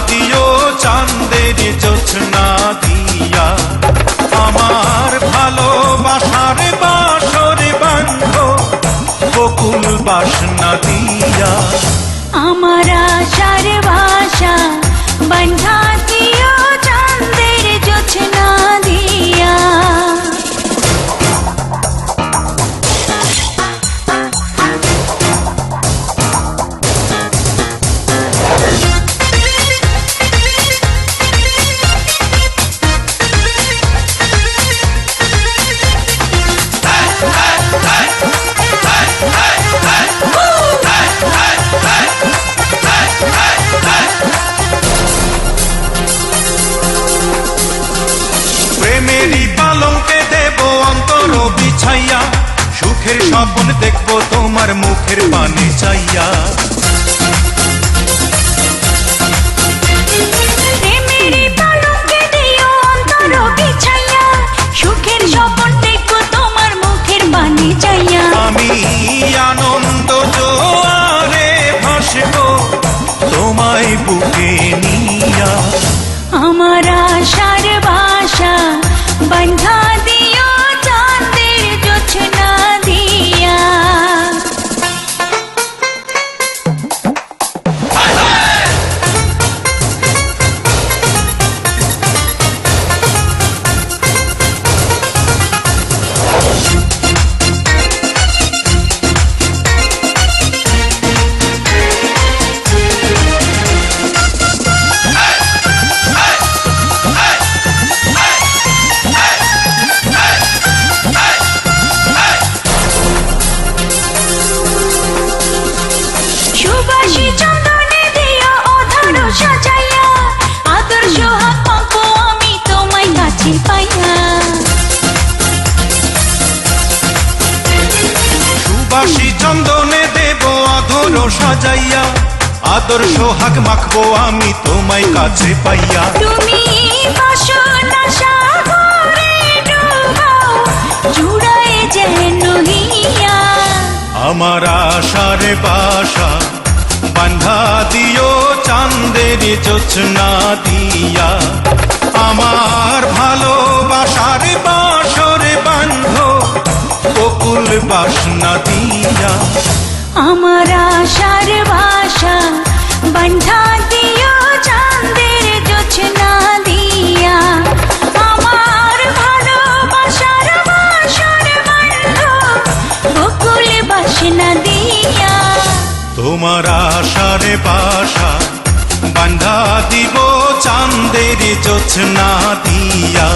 দিও চাঁদের জোছনা দিয়া, আমার ভালোবাসার বাসর বাঁধো বকুল বাসনা দিয়া। আমার আশার বাসা বন্ধা দিও চাঁদের জোছনা দিয়া। প্রেমেরই পালঙ্কে দেব অন্তর বিছাইয়া, সুখের স্বপ্ন দেখবো তোমার মুখের পানে চাইয়া। প্রেমেরই পালঙ্কে দিও অন্তর বিছাইয়া, সুখের স্বপ্ন দেখবো তোমার মুখের পানে চাইয়া। আমি আনন্দ জোয়ারে ভাসবো তোমায় বুকে নিয়া। আমার আশার বাসা বন্ধা দিও চাঁদের জোছনা দিয়া। সুবাসী চন্দনে দিও অধর সাজাইয়া, আদর সোহাগ পাবো আমি তোমায় কাছে পাইয়া। সুবাসী চন্দনে দেব অধর সাজাইয়া, আদর সোহাগ মাখবো আমি তোমায় কাছে পাইয়া। তুমি বাসনা সাগরে ডুবাও জুড়ায় যেন হিয়া। আমার আশার বাসা বাঁধা দিও চাঁদের জোছনা দিয়া, আমার ভালোবাসার বাসর বাঁধো বকুল বাসনা দিয়া। আমার আশার বাসা বন্ধা দিও চাঁদের জোছনা দিয়া। আমার ভালোবাসার বাসর বাঁধো বকুল বাসনা দিয়া। তোমার আশার বাসা বাঁধা দিব চাঁদের জোছনা দিয়া।